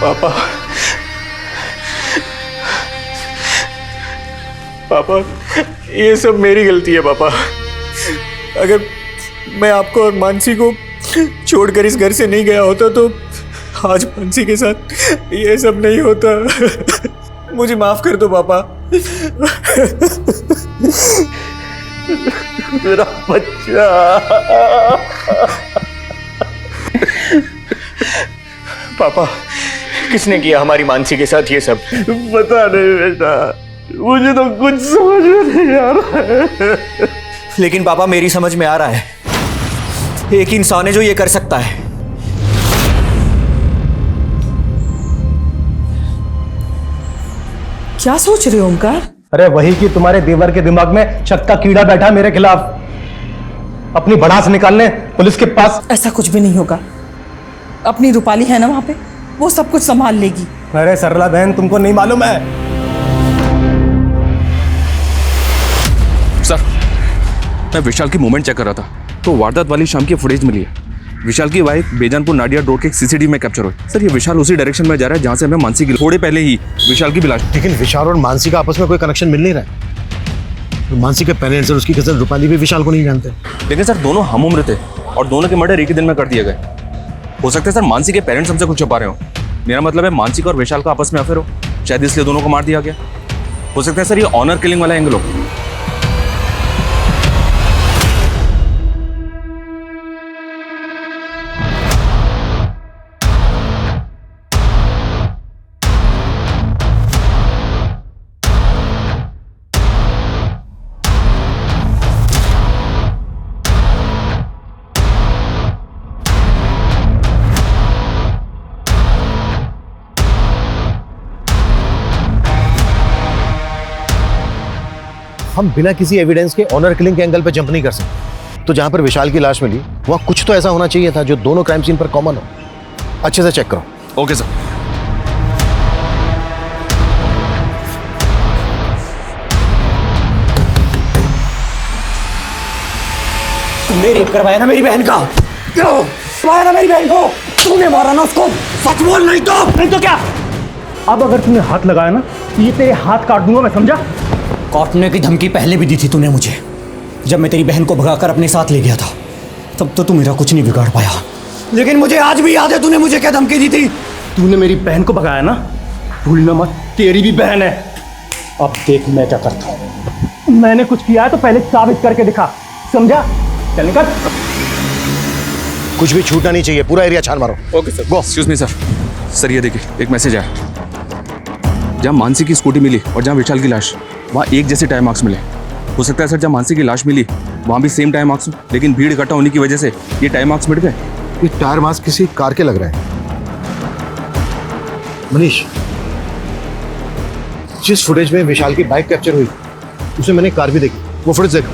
[SPEAKER 14] पापा, पापा ये सब मेरी गलती है पापा। अगर मैं आपको और मानसी को छोड़कर इस घर से नहीं गया होता तो आज मानसी के साथ ये सब नहीं होता। मुझे माफ कर दो पापा।
[SPEAKER 15] मेरा बच्चा।
[SPEAKER 14] पापा किसने किया हमारी मानसी के साथ ये सब?
[SPEAKER 15] पता नहीं बेटा, मुझे तो कुछ समझ में नहीं आ रहा है।
[SPEAKER 20] लेकिन पापा मेरी समझ में आ रहा है, एक इंसान है जो ये कर सकता है।
[SPEAKER 7] क्या सोच रहे हो ओमकार?
[SPEAKER 6] अरे वही कि तुम्हारे देवर के दिमाग में शक का कीड़ा बैठा मेरे खिलाफ। अपनी भड़ास निकालने पुलिस के पास।
[SPEAKER 7] ऐसा कुछ भी नहीं होगा। अपनी रूपाली है ना वहां पे, वो सब कुछ संभाल लेगी।
[SPEAKER 6] अरे सरला बहन, तुमको नहीं मालूम है?
[SPEAKER 19] सर मैं विशाल की मूवमेंट चेक कर रहा था तो वारदात वाली शाम की फुटेज मिली है। विशाल की बाइक बेजानपुर नाडिया रोड के सीसीटीवी में कैप्चर हुई। सर ये विशाल उसी डायरेक्शन में जा रहा है जहां से हमें मानसी की थोड़े पहले ही विशाल की लाश।
[SPEAKER 18] लेकिन विशाल और मानसी का आपस में कोई कनेक्शन मिल नहीं रहा है। तो मानसी के पेरेंट्स और उसकी कजन रूपाली भी विशाल को नहीं जानते।
[SPEAKER 19] लेकिन सर दोनों हम उम्र थे और दोनों के मर्डर एक ही दिन में कर दिए गए। हो सकता है सर मानसी के पेरेंट्स हमसे कुछ छुपा रहे हो। मेरा मतलब है मानसी का और विशाल का आपस में अफेयर हो, शायद इसलिए दोनों को मार दिया गया। हो सकता है सर ये ऑनर किलिंग वाला एंगल हो।
[SPEAKER 17] हम बिना किसी एविडेंस के ऑनर किलिंग के एंगल पे जंप नहीं कर सकते। तो जहां पर विशाल की लाश मिली वहां कुछ तो ऐसा होना चाहिए था जो दोनों क्राइम सीन पर कॉमन हो। अच्छे से चेक करो।
[SPEAKER 19] Okay sir.
[SPEAKER 20] तुमने रेप करवाया ना मेरी बहन का, मारा ना मेरी बहन को, तूने मारा ना उसको, सच बोल नहीं तो क्या?
[SPEAKER 3] अब अगर तूने हाथ लगाया ना ये तेरे हाथ काट दूंगा मैं, समझा?
[SPEAKER 20] काटने की धमकी पहले भी दी थी तूने मुझे, जब मैं तेरी बहन को भगाकर अपने साथ ले गया था। तब तो तू मेरा कुछ नहीं बिगाड़ पाया, लेकिन मुझे आज भी याद है तूने मुझे क्या धमकी दी थी।
[SPEAKER 3] तूने मेरी बहन को भगाया ना, भूलना मत तेरी भी बहन है। अब देख मैं क्या करता हूँ। मैंने कुछ किया है तो पहले साबित करके दिखा, समझा? चल निकल।
[SPEAKER 17] कुछ भी छूटना नहीं चाहिए, पूरा एरिया छान मारो।
[SPEAKER 19] Okay sir. Go. Excuse me sir. Sir ये देखिए एक मैसेज आया। जहाँ मानसी की स्कूटी मिली और जहाँ विशाल की लाश, वहाँ एक जैसे टायर मार्क्स मिले। हो सकता है सर जहाँ मानसी की लाश मिली वहाँ भी सेम टायर मार्क्स हो, लेकिन भीड़ इकट्ठा होने की वजह से ये टायर मार्क्स मिट गए।
[SPEAKER 17] ये टायर मार्क्स किसी कार के लग रहे हैं। मनीष, जिस फुटेज में विशाल की बाइक कैप्चर हुई उसे मैंने कार भी देखी, वो फुटेज देख।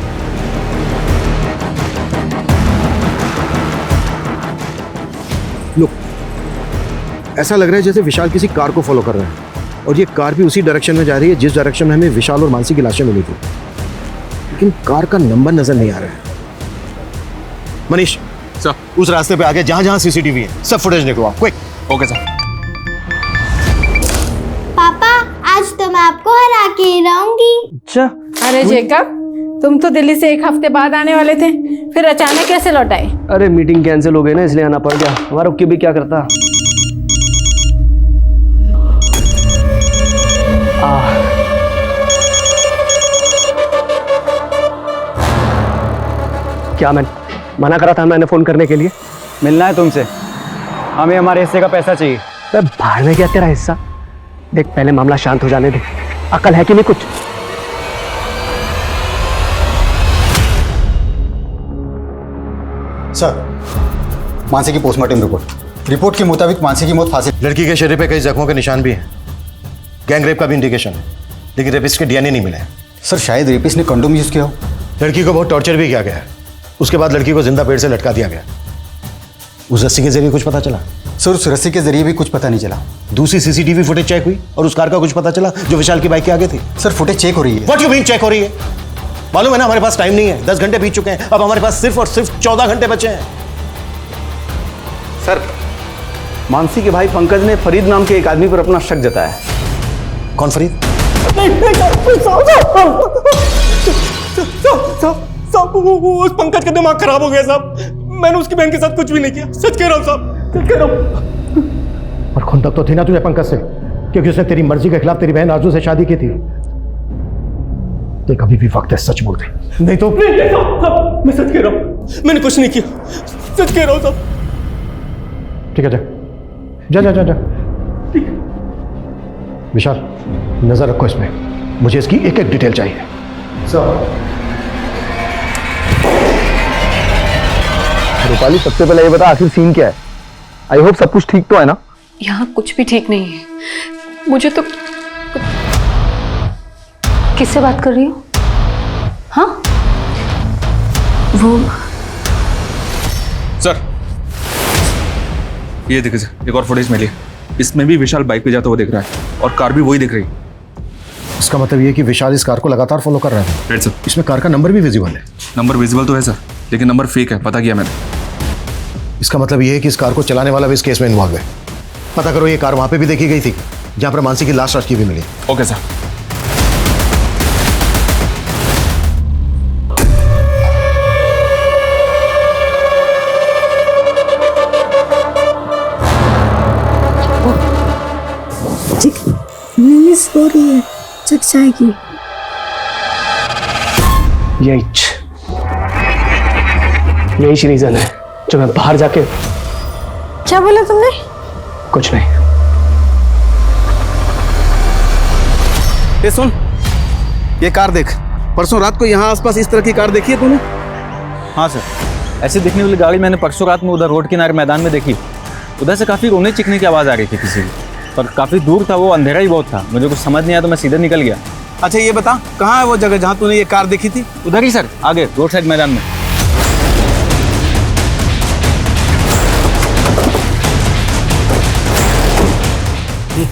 [SPEAKER 17] लुक, ऐसा लग रहा है जैसे विशाल किसी कार को फॉलो कर रहा है और ये कार भी उसी डायरेक्शन में जा रही है जिस डायरेक्शन में हमें विशाल और मानसी की लाशें मिली थी, लेकिन कार का नंबर नजर नहीं आ रहा है। मनीष
[SPEAKER 19] सर,
[SPEAKER 17] उस रास्ते पे आगे जहां जहां सीसीटीवी है सब फुटेज निकलवा, क्विक।
[SPEAKER 19] Okay sir.
[SPEAKER 8] पापा आज तो मैं आपको हरा के ही रहूंगी।
[SPEAKER 3] अच्छा।
[SPEAKER 12] अरे जेकब, तुम तो दिल्ली से एक हफ्ते बाद आने वाले थे, फिर अचानक कैसे लौट आए?
[SPEAKER 9] अरे मीटिंग कैंसिल हो गई ना, इसलिए आना पड़ गया। हमारा रुक के भी क्या करता। क्या मैं मना करा था मैंने फोन करने के लिए? मिलना है तुमसे, हमें हमारे हिस्से का पैसा चाहिए।
[SPEAKER 3] बाहर में क्या तेरा हिस्सा? देख पहले मामला शांत हो जाने दे, अकल है कि नहीं कुछ?
[SPEAKER 10] सर, मानसी की पोस्टमार्टम रिपोर्ट के मुताबिक मानसी की मौत फांसी।
[SPEAKER 17] लड़की के शरीर पे कई जख्मों के निशान भी हैं, गैंग रेप का भी इंडिकेशन है, लेकिन रेपिस्ट के डीएनए नहीं मिले।
[SPEAKER 10] सर शायद रेपिस्ट ने कंडोम यूज किया हो।
[SPEAKER 17] लड़की को बहुत टॉर्चर भी किया गया है, उसके बाद लड़की को जिंदा पेड़ से लटका दिया गया। उस रस्सी के जरिए कुछ पता चला?
[SPEAKER 10] सर उस रस्सी के जरिए भी कुछ पता नहीं चला।
[SPEAKER 17] दूसरी सीसीटीवी फुटेज चेक हुई और उस कार का कुछ पता चला जो विशाल की बाइक के आगे थी?
[SPEAKER 10] सर फुटेज चेक हो रही है।
[SPEAKER 17] व्हाट यू मीन चेक हो रही है? मालूम है ना हमारे पास टाइम नहीं है, 10 घंटे बीत चुके हैं, अब हमारे पास सिर्फ और सिर्फ 14 घंटे बचे हैं।
[SPEAKER 9] सर, मानसी के भाई पंकज ने फरीद नाम के एक आदमी पर अपना शक जताया।
[SPEAKER 17] कौन फरीद?
[SPEAKER 14] उस पंकज का दिमाग खराब हो गया साहब, मैंने उसकी बहन के साथ कुछ भी नहीं किया, सच कह रहा हूँ साहब, सच कह रहा हूँ।
[SPEAKER 18] और खुंदक तो थी ना तुझे पंकज से, क्योंकि उसने तेरी मर्जी के खिलाफ तेरी बहन आरजू से शादी की थी। देख अभी भी वक्त है, सच बोल दे, नहीं तो।
[SPEAKER 14] मैं सच कह रहा हूँ, मैंने कुछ नहीं किया, सच कह रहा हूँ साहब।
[SPEAKER 18] ठीक है जा जा जा जा। विशाल नजर रखो इसमें, मुझे इसकी एक एक डिटेल चाहिए। सर
[SPEAKER 9] रूपाली, सबसे पहले ये बता आखिर सीन क्या है? आई होप सब कुछ ठीक तो है ना?
[SPEAKER 2] यहाँ कुछ भी ठीक नहीं है। मुझे तो किससे बात कर रही हो? हाँ वो
[SPEAKER 19] सर ये देखिए सर, एक और फुटेज मिली, इसमें भी विशाल बाइक पे जाता हुआ दिख रहा है और कार भी वही दिख रही है।
[SPEAKER 17] इसका मतलब ये कि विशाल इस कार को लगातार फॉलो कर रहा है।
[SPEAKER 19] Right sir.
[SPEAKER 17] इसमें कार का नंबर भी विजिबल है।
[SPEAKER 19] नंबर विजिबल तो है सर, लेकिन नंबर फेक है, पता किया मैंने।
[SPEAKER 17] इसका मतलब ये है कि इस कार को चलाने वाला भी इस केस में इन्वॉल्व है। पता करो ये कार वहां पे भी देखी गई थी जहां पर मानसी की लाश रखी भी मिली।
[SPEAKER 19] Okay sir.
[SPEAKER 12] मिस हो रही है, चक जाएगी।
[SPEAKER 3] यही रीजन है जो मैं बाहर जाके।
[SPEAKER 12] क्या बोला तुमने?
[SPEAKER 3] कुछ नहीं।
[SPEAKER 9] ए सुन, ये कार देख, परसों रात को यहाँ आसपास इस तरह की कार देखी है तूने?
[SPEAKER 11] हाँ सर, ऐसे दिखने वाली गाड़ी मैंने परसों रात में उधर रोड किनारे मैदान में देखी। उधर से काफ़ी रोने चिकने की आवाज़ आ रही थी किसी की, पर काफ़ी दूर था वो, अंधेरा ही बहुत था, मुझे कुछ समझ नहीं आया तो मैं सीधे निकल गया।
[SPEAKER 19] अच्छा ये बता, कहाँ है वो जगह जहाँ तूने ये कार देखी थी?
[SPEAKER 11] उधर ही सर, आगे रोड साइड मैदान में।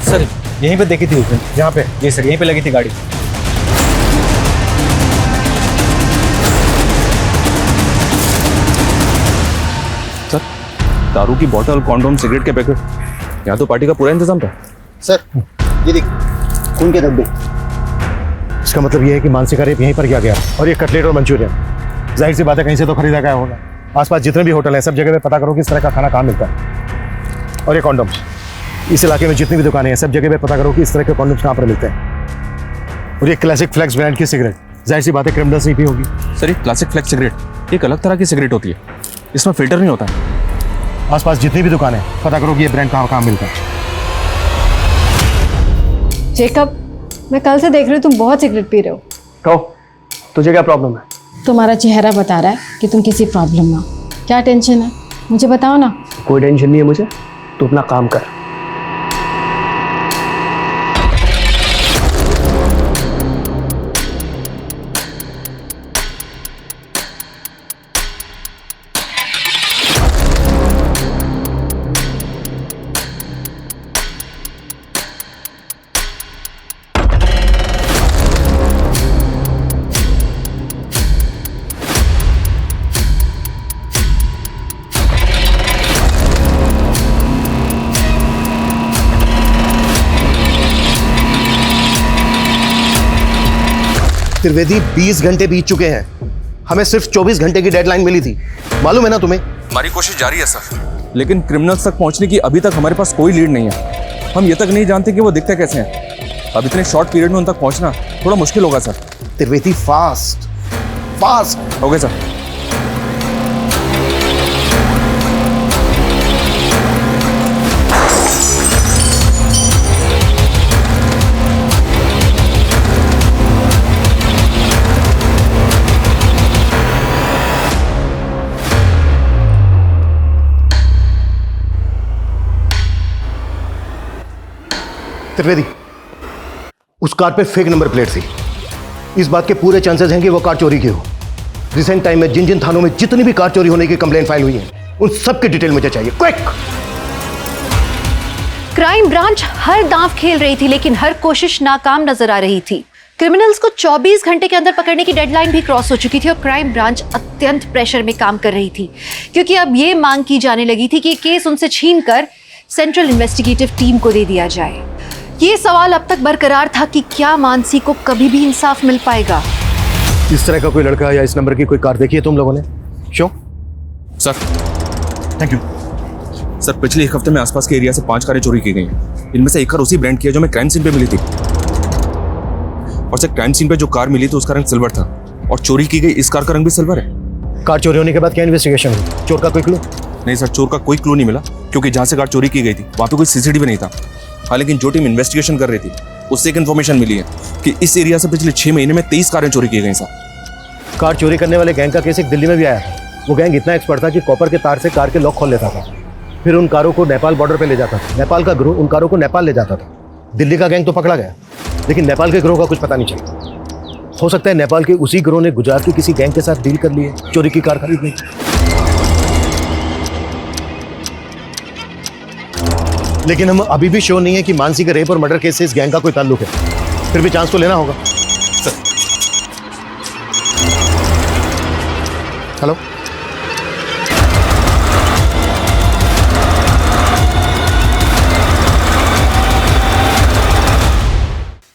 [SPEAKER 19] सर यहीं पे देखी थी उसने।
[SPEAKER 11] यहाँ पे? जी सर, यहीं पे लगी थी गाड़ी।
[SPEAKER 19] सर दारू की बोतल, कॉन्डोम, सिगरेट के पैकेट, यहाँ तो पार्टी का पूरा इंतजाम था।
[SPEAKER 10] सर ये देख, खून के धब्बे।
[SPEAKER 18] इसका मतलब ये है कि मानसी का रेप यहीं पर किया गया और ये कटलेट और मंचूरियन जाहिर सी बात है कहीं से तो खरीदा गया होगा। आसपास जितने भी होटल हैं सब जगह पे पता करो कि इस तरह का खाना कहाँ मिलता है। और ये कॉन्डम, इस इलाके में जितनी भी दुकानें हैं सब जगह पे पता करो कि इस तरह के कॉन्डम्स कहाँ पर मिलते हैं। और ये क्लासिक फ्लेक्स ब्रांड की सिगरेट, जाहिर सी बात है क्रिमिनल्स ही पी होगी।
[SPEAKER 19] सर ये क्लासिक फ्लेक्स सिगरेट एक अलग तरह की सिगरेट होती है, इसमें फिल्टर नहीं होता है।
[SPEAKER 18] आसपास जितनी भी दुकानें हैं पता करो कि ये ब्रांड कहाँ मिलता है।
[SPEAKER 12] जेकब, मैं कल से देख रही हूँ तुम बहुत सिगरेट पी रहे हो।
[SPEAKER 3] कहो तुझे क्या प्रॉब्लम है?
[SPEAKER 12] तुम्हारा चेहरा बता रहा है कि तुम किसी प्रॉब्लम में हो। क्या टेंशन है मुझे बताओ ना।
[SPEAKER 3] कोई टेंशन नहीं है मुझे, तू अपना काम कर।
[SPEAKER 17] त्रिवेदी 20 घंटे बीत चुके हैं, हमें सिर्फ 24 घंटे की डेडलाइन मिली थी, मालूम है ना तुम्हें?
[SPEAKER 19] हमारी कोशिश जारी है सर, लेकिन क्रिमिनल्स तक पहुंचने की अभी तक हमारे पास कोई लीड नहीं है। हम ये तक नहीं जानते कि वो दिखते कैसे हैं। अब इतने शॉर्ट पीरियड में उन तक पहुंचना थोड़ा मुश्किल होगा सर।
[SPEAKER 17] त्रिवेदी फास्ट
[SPEAKER 19] हो गया सर।
[SPEAKER 17] त्रिवेदी, उस कार पे फेक नंबर प्लेट थी। इस बात के पूरे चांसेस हैं कि वो कार चोरी की हो। रिसेंट टाइम में जिन जिन थानों में जितनी भी कार चोरी होने की कंप्लेंट फाइल हुई है उन सब की डिटेल मुझे चाहिए, क्विक।
[SPEAKER 2] क्राइम ब्रांच हर दांव खेल रही थी लेकिन हर कोशिश नाकाम नजर आ रही थी। क्रिमिनल्स को 24 घंटे के अंदर पकड़ने की डेडलाइन भी क्रॉस हो चुकी थी और क्राइम ब्रांच अत्यंत प्रेशर में काम कर रही थी क्योंकि अब ये मांग की जाने लगी थी कि केस उनसे छीनकर सेंट्रल इन्वेस्टिगेटिव टीम को दे दिया जाए। ये सवाल अब तक बरकरार था कि क्या मानसी को कभी भी इंसाफ मिल पाएगा।
[SPEAKER 18] इस तरह का कोई लड़का या इस नंबर की कोई कार देखी है तुम लोगों ने? क्यों
[SPEAKER 19] सर?
[SPEAKER 18] Thank you
[SPEAKER 19] sir. पिछले एक हफ्ते में आसपास के एरिया से 5 कारें चोरी की गई हैं। इनमें से एक कार उसी ब्रांड की है जो मैं क्राइम सीन पे मिली थी। और सर क्राइम सीन पे जो कार मिली थी उसका रंग सिल्वर था और चोरी की गई इस कार का रंग भी सिल्वर है।
[SPEAKER 18] कार चोरी होने के बाद क्या इन्वेस्टिगेशन हुई? चोर का कोई क्लू?
[SPEAKER 19] नहीं सर, चोर का कोई क्लू नहीं मिला क्योंकि जहाँ से कार चोरी की गई थी वहाँ पे कोई सीसीटीवी नहीं था। हाँ, लेकिन जो टीम इन्वेस्टिगेशन कर रही थी उससे एक इन्फॉर्मेशन मिली है कि इस एरिया से पिछले 6 महीने में 23 कारें चोरी की गई सर।
[SPEAKER 18] कार चोरी करने वाले गैंग का केस एक दिल्ली में भी आया था। वो गैंग इतना एक्सपर्ट था कि कॉपर के तार से कार के लॉक खोल लेता था, फिर उन कारों को नेपाल बॉर्डर पे ले जाता था। नेपाल का ग्रोह उन कारों को नेपाल ले जाता था। दिल्ली का गैंग तो पकड़ा गया लेकिन नेपाल के ग्रोह का कुछ पता नहीं चला। हो सकता है नेपाल के उसी ग्रोह ने गुजरात की किसी गैंग के साथ डील कर लिए चोरी की कार खरीदने। लेकिन हम अभी भी श्योर नहीं है कि मानसी के रेप और मर्डर केस से इस गैंग का कोई ताल्लुक है। फिर भी चांस तो लेना होगा। हेलो,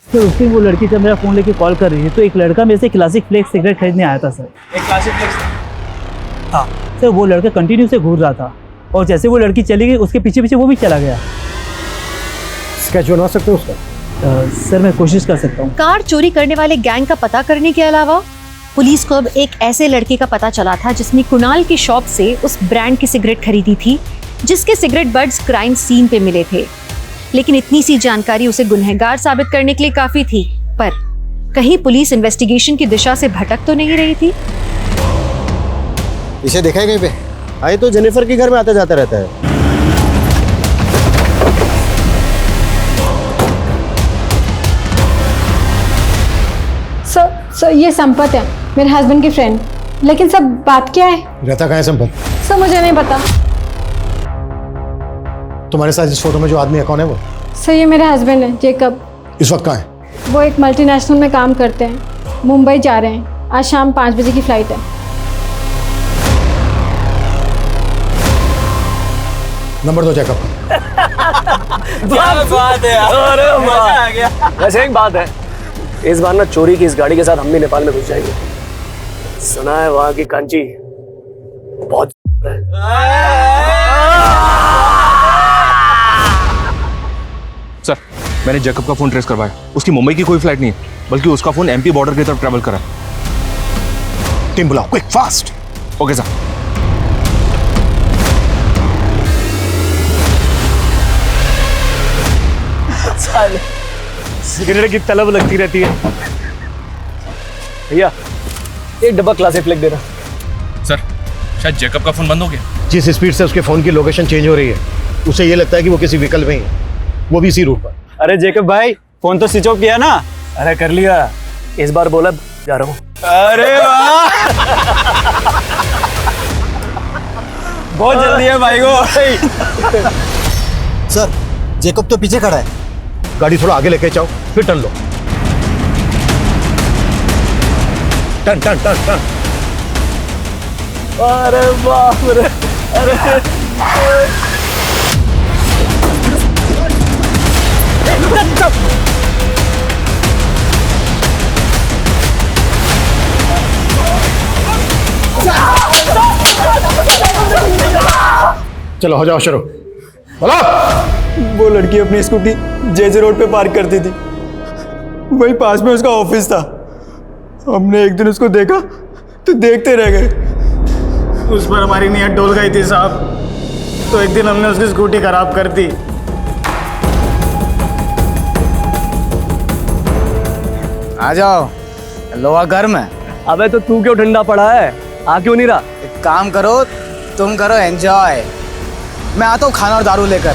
[SPEAKER 3] तो उस दिन वो लड़की जब मेरा फ़ोन लेके कॉल कर रही थी तो एक लड़का मेरे से क्लासिक फ्लेक्स सिगरेट खरीदने आया था सर।
[SPEAKER 13] एक क्लासिक फ्लेक्स?
[SPEAKER 3] हाँ सर, वो लड़का कंटिन्यू से घूर रहा था और जैसे वो लड़की चली गई उसके पीछे पीछे वो भी चला गया।
[SPEAKER 18] स्केच बनवा सकते हो उसका?
[SPEAKER 3] सर मैं कोशिश कर सकता हूँ।
[SPEAKER 2] कार चोरी करने वाले गैंग का पता करने के अलावा पुलिस को अब एक ऐसे लड़के का पता चला था जिसने कुणाल की शॉप से उस ब्रांड की सिगरेट खरीदी थी जिसके सिगरेट बड्स क्राइम सीन पे मिले थे। लेकिन इतनी सी जानकारी उसे गुनहगार साबित करने के लिए काफी थी, पर कहीं पुलिस इन्वेस्टिगेशन की दिशा से भटक तो नहीं रही थी?
[SPEAKER 18] इसे देखा है कहीं पे? आए तो जेनिफर के घर में आता जाता रहता है।
[SPEAKER 21] सर ये संपत है, मेरे हस्बैंड की फ्रेंड। लेकिन सब बात क्या है?
[SPEAKER 18] रहता कहाँ है संपत?
[SPEAKER 21] सर मुझे नहीं पता।
[SPEAKER 18] तुम्हारे साथ इस फोटो में जो आदमी है कौन है वो?
[SPEAKER 21] सर ये मेरे हस्बैंड है, जेकब।
[SPEAKER 18] इस वक्त कहाँ है?
[SPEAKER 21] वो एक मल्टीनेशनल में काम करते हैं, मुंबई जा रहे हैं। आज शाम 5 बजे की फ्लाइट है।
[SPEAKER 18] नंबर दो जैकब।
[SPEAKER 22] क्या बात है यार, अरे मजा आ गया। वैसे एक बात है, इस बार ना चोरी की इस गाड़ी के साथ हम भी नेपाल में घुस जाएंगे। सुना है वहां की कांची बहुत है।
[SPEAKER 19] सर मैंने जैकब का फोन ट्रेस करवाया, उसकी मुंबई की कोई फ्लाइट नहीं है, बल्कि उसका फोन एमपी बॉर्डर की तरफ ट्रैवल कर रहा है।
[SPEAKER 18] टीम बुलाओ, quick fast.
[SPEAKER 19] Okay sir.
[SPEAKER 22] Cigarette की तलब लगती रहती है। भैया एक डब्बा क्लासिक फ्लेक देना।
[SPEAKER 19] सर शायद जैकब का फोन बंद हो गया।
[SPEAKER 18] जिस स्पीड से उसके फोन की लोकेशन चेंज हो रही है, उसे ये लगता है कि वो किसी व्हीकल में ही है, वो भी इसी रूट पर।
[SPEAKER 22] अरे जैकब भाई फोन तो स्विच ऑफ किया ना? अरे कर लिया, इस बार बोला जा रहा हूँ। अरे वाह बहुत जल्दी है भाई को।
[SPEAKER 10] सर जेकब तो पीछे खड़ा है।
[SPEAKER 18] गाड़ी थोड़ा आगे लेके जाओ, फिर टर्न लो। Turn turn turn turn.
[SPEAKER 22] अरे बाप रे, अरे
[SPEAKER 18] चलो हो जाओ शुरू। बोलो।
[SPEAKER 14] वो लड़की अपनी स्कूटी जेजे रोड पे पार्क करती थी, वही पास में उसका ऑफिस था। हमने एक दिन उसको देखा तो देखते रह गए।
[SPEAKER 9] उस पर हमारी नीयत डोल गई थी साहब, तो एक दिन हमने उसकी स्कूटी खराब कर दी।
[SPEAKER 22] आ जाओ, लोहा गर्म है। अबे तो तू क्यों ठंडा पड़ा है, आ क्यों नहीं रहा? एक काम करो, तुम करो एंजॉय, मैं आता हूँ खाना और दारू लेकर।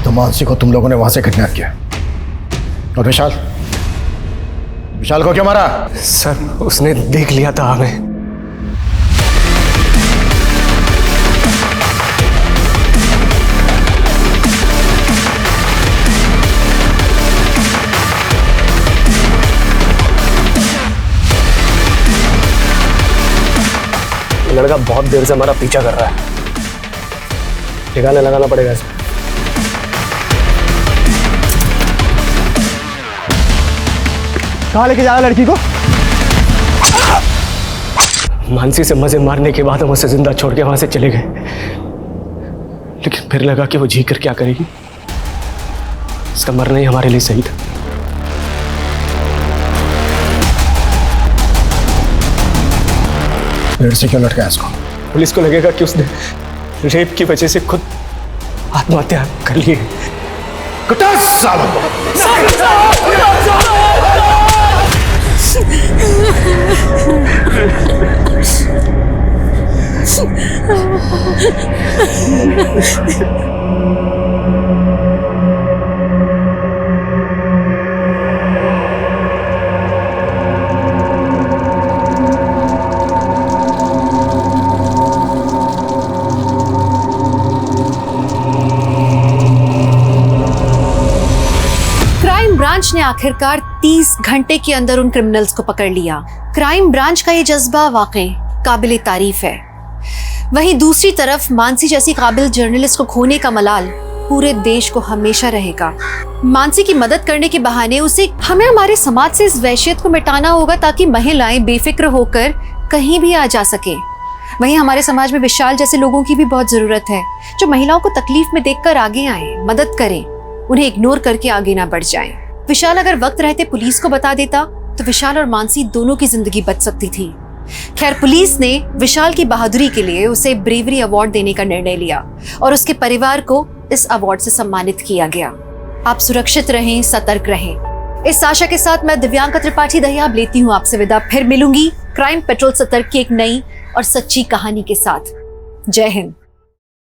[SPEAKER 18] तो मानसी को तुम लोगों ने वहां से किडनैप किया, और विशाल को क्यों मारा?
[SPEAKER 22] सर उसने देख लिया था हमें। लड़का बहुत देर से हमारा पीछा कर रहा है, ठिकाने लगाना पड़ेगा इसे।
[SPEAKER 9] कहाँ लेके जा रहा लड़की को?
[SPEAKER 22] मानसी से मजे मारने के बाद हम उसे जिंदा छोड़ के वहां से चले गए, लेकिन फिर लगा कि वो जी कर क्या करेगी। इसका मरना ही हमारे लिए सही था।
[SPEAKER 18] पेड़ से क्यों लटकाया इसको?
[SPEAKER 22] पुलिस को लगेगा कि उसने रेप की वजह से खुद आत्महत्या कर ली है।
[SPEAKER 2] क्राइम ब्रांच ने आखिरकार 30 घंटे के अंदर उन क्रिमिनल्स को पकड़ लिया। क्राइम ब्रांच का ये जज्बा वाकई काबिल तारीफ है। वहीं दूसरी तरफ मानसी जैसी काबिल जर्नलिस्ट को खोने का मलाल पूरे देश को हमेशा रहेगा। मानसी की मदद करने के बहाने उसे हमें हमारे समाज से इस वहशियत को मिटाना होगा, ताकि महिलाएं बेफिक्र होकर कहीं भी आ जा सके। वहीं हमारे समाज में विशाल जैसे लोगों की भी बहुत जरूरत है, जो महिलाओं को तकलीफ में देखकर आगे आए, मदद करें, उन्हें इग्नोर करके आगे ना बढ़ जाएं। विशाल अगर वक्त रहते पुलिस को बता देता तो विशाल और मानसी दोनों की जिंदगी बच सकती थी। खैर पुलिस ने विशाल की बहादुरी के लिए उसे ब्रेवरी अवार्ड देने का निर्णय लिया और उसके परिवार को इस अवार्ड से सम्मानित किया गया। आप सुरक्षित रहें, सतर्क रहें। इस आशा के साथ मैं दिव्यांका त्रिपाठी दहियाब लेती हूँ आपसे विदा। फिर मिलूंगी क्राइम पेट्रोल सतर्क की एक नई और सच्ची कहानी के साथ। जय हिंद।